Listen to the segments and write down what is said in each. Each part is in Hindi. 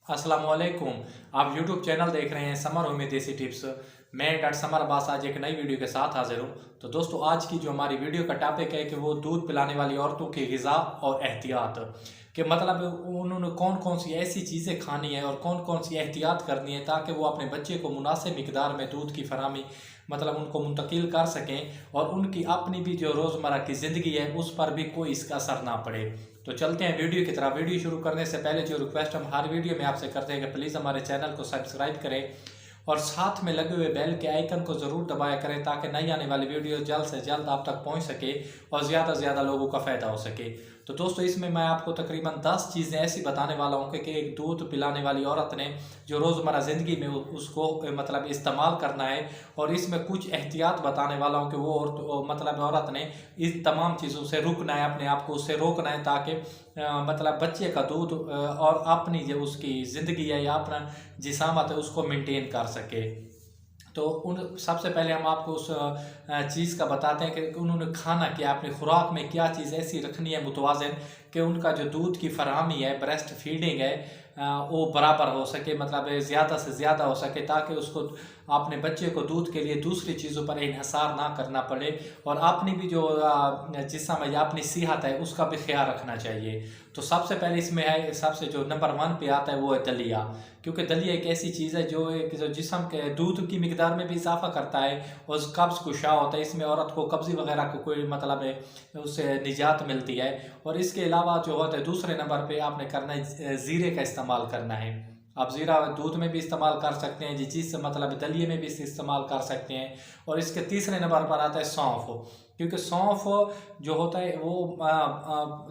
अस्सलामुअलैकुम। आप यूट्यूब चैनल देख रहे हैं समर होम में देसी टिप्स। मैं डॉक्टर समर अब्बास आज एक नई वीडियो के साथ हाजिर हूँ। तो दोस्तों, आज की जो हमारी वीडियो का टॉपिक है कि वो दूध पिलाने वाली औरतों की ग़िज़ा और एहतियात कि मतलब उन्होंने कौन कौन सी ऐसी चीज़ें खानी है और कौन कौन सी एहतियात करनी है ताकि वो अपने बच्चे को मुनासिब मिकदार में दूध की फराहमी मतलब उनको मुंतकिल कर सकें और उनकी अपनी भी जो रोज़मर्रा की ज़िंदगी है उस पर भी कोई इसका असर ना पड़े। तो चलते हैं वीडियो की तरफ। वीडियो शुरू करने से पहले जो रिक्वेस्ट हम हर वीडियो में आपसे करते हैं कि प्लीज़ हमारे चैनल को सब्सक्राइब करें और साथ में लगे हुए बेल के आइकन को ज़रूर दबाया करें ताकि नई आने वाली वीडियो जल्द से जल्द आप तक पहुंच सके और ज़्यादा से ज़्यादा लोगों का फ़ायदा हो सके। तो दोस्तों, इसमें मैं आपको तकरीबन 10 चीज़ें ऐसी बताने वाला हूँ कि एक दूध पिलाने वाली औरत ने जो रोज़मर्रा ज़िंदगी में उसको मतलब इस्तेमाल करना है, और इसमें कुछ एहतियात बताने वाला हूँ कि वो मतलब औरत ने इन तमाम चीज़ों से रुकना है, अपने आप को उससे रोकना है ताकि मतलब बच्चे का दूध और अपनी जो उसकी ज़िंदगी है या अपना जिसामत है उसको मेंटेन कर सके। तो उन सबसे पहले हम आपको उस चीज़ का बताते हैं कि उन्होंने खाना क्या, अपनी खुराक में क्या चीज़ ऐसी रखनी है मुतवाज़िन कि उनका जो दूध की फराहमी है, ब्रेस्ट फीडिंग है, वो बराबर हो सके, मतलब ज़्यादा से ज़्यादा हो सके ताकि उसको अपने बच्चे को दूध के लिए दूसरी चीज़ों पर इन्हिसार ना करना पड़े और अपनी भी जो जिस्म है या अपनी सेहत है उसका भी ख्याल रखना चाहिए। तो सबसे पहले इसमें है, सबसे जो नंबर 1 पे आता है वो है दलिया, क्योंकि दलिया एक ऐसी चीज़ है जो जिस्म के दूध की मिकदार में भी इजाफा करता है और कब्ज़ कुशा होता है। इसमें औरत को कब्ज़ी वगैरह को कोई मतलब है उससे निजात मिलती है। और इसके अलावा जो होता है दूसरे नंबर पे आपने करना है ज़ीरे का इस्तेमाल करना है। आप ज़ीरा दूध में भी इस्तेमाल कर सकते हैं, जिस चीज़ से मतलब दलिए में भी इस्तेमाल कर सकते हैं। और इसके तीसरे नंबर पर आता है सौंफ, क्योंकि सौंफ जो होता है वो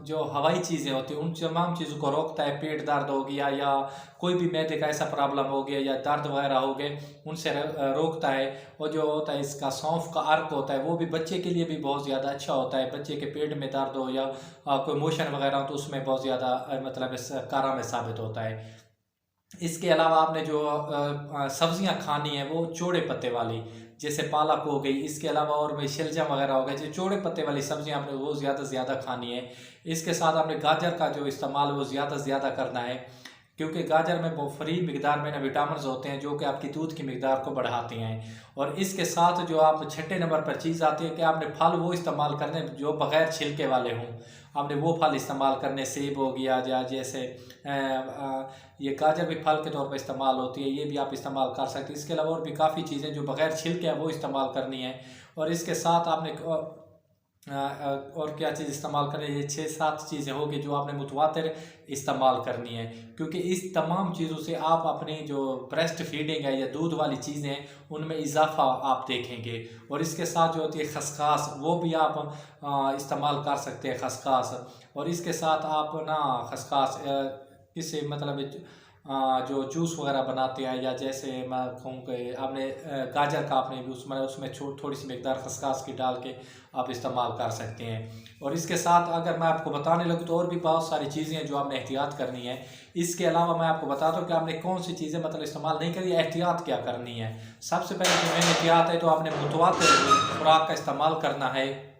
जो हवाई चीज़ें होती हैं उन तमाम चीज़ों को रोकता है। पेट दर्द हो गया या कोई भी मैदे का ऐसा प्रॉब्लम हो गया या दर्द वगैरह हो गए, उनसे रोकता है। और जो होता है इसका सौंफ का अर्क होता है वो भी बच्चे के लिए भी बहुत ज़्यादा अच्छा होता है। बच्चे के पेट में दर्द हो या कोई मोशन वगैरह हो तो उसमें बहुत ज़्यादा मतलब इस कारा में साबित होता है। इसके अलावा आपने जो सब्जियां खानी है वो चौड़े पत्ते वाली, जैसे पालक हो गई, इसके अलावा और भी शलजम वगैरह हो गए, जो चौड़े पत्ते वाली सब्जियां आपने वो ज़्यादा से ज़्यादा खानी है। इसके साथ आपने गाजर का जो इस्तेमाल वो ज़्यादा से ज़्यादा करना है, क्योंकि गाजर में भरपूर मिकदार में ना विटामिन होते हैं जो कि आपकी दूध की मिकदार को बढ़ाते हैं। और इसके साथ जो आप छठे नंबर पर चीज़ आती है कि आपने फल वो इस्तेमाल करने जो बग़ैर छिलके वाले हों। आपने वो फल इस्तेमाल करने, सेब हो गया या जैसे ये गाजर भी फल के तौर पर इस्तेमाल होती है, ये भी आप इस्तेमाल कर सकते हैं। इसके अलावा और भी काफ़ी चीज़ें जो बग़ैर छिलके हैं वो इस्तेमाल करनी है। और इसके साथ आपने और क्या चीज़ इस्तेमाल करें, ये 6-7 चीज़ें होगी जो आपने मुतवातिर इस्तेमाल करनी है, क्योंकि इस तमाम चीज़ों से आप अपनी जो ब्रेस्ट फीडिंग है या दूध वाली चीज़ें हैं उनमें इजाफा आप देखेंगे। और इसके साथ जो होती है खसखस, वो भी आप इस्तेमाल कर सकते हैं, खसखस। और इसके साथ आप ना खसखस किसी मतलब जो जूस वगैरह बनाते हैं, या जैसे मैं कहूँ कि आपने गाजर का आपने भी उसमें थोड़ी सी मिकदार खसखस की डाल के आप इस्तेमाल कर सकते हैं। और इसके साथ अगर मैं आपको बताने लगूँ तो और भी बहुत सारी चीज़ें हैं जो आपने एहतियात करनी है। इसके अलावा मैं आपको बताता हूँ कि आपने कौन सी चीज़ें मतलब इस्तेमाल नहीं करी, एहतियात क्या करनी है। सबसे पहले जो मेन एहतियात है तो आपने मुतवातिर खुराक का इस्तेमाल करना है।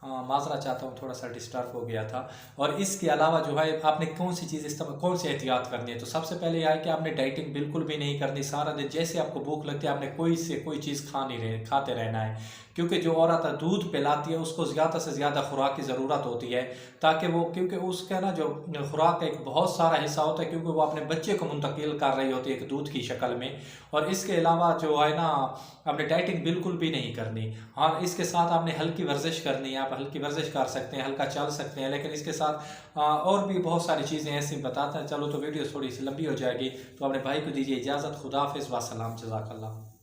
माजरा चाहता हूँ, थोड़ा सा डिस्टर्ब हो गया था। और इसके अलावा जो है आपने कौन सी चीज़ इस्तेमाल, कौन सी एहतियात करनी है। तो सबसे पहले यह है कि आपने डाइटिंग बिल्कुल भी नहीं करनी। सारा दिन जैसे आपको भूख लगती है आपने कोई से कोई चीज़ खाते रहना है, क्योंकि जो औरत दूध पिलाती है उसको ज़्यादा से ज़्यादा खुराक की ज़रूरत होती है ताकि वो, क्योंकि उसका ना जो खुराक का एक बहुत सारा हिस्सा होता है, क्योंकि वो अपने बच्चे को मुंतकिल कर रही होती है एक दूध की शक्ल में। और इसके अलावा जो है ना आपने डाइटिंग बिल्कुल भी नहीं करनी। हाँ, इसके साथ आपने हल्की वर्जिश करनी है। आप हल्की वर्जिश कर सकते हैं, हल्का चल सकते हैं, लेकिन इसके साथ और भी बहुत सारी चीज़ें ऐसी बताते हैं। चलो तो वीडियो थोड़ी सी लंबी हो जाएगी, तो अपने भाई को दीजिए इजाज़त। खुदा हाफिज़, व सलाम, जज़ाकल्लाह।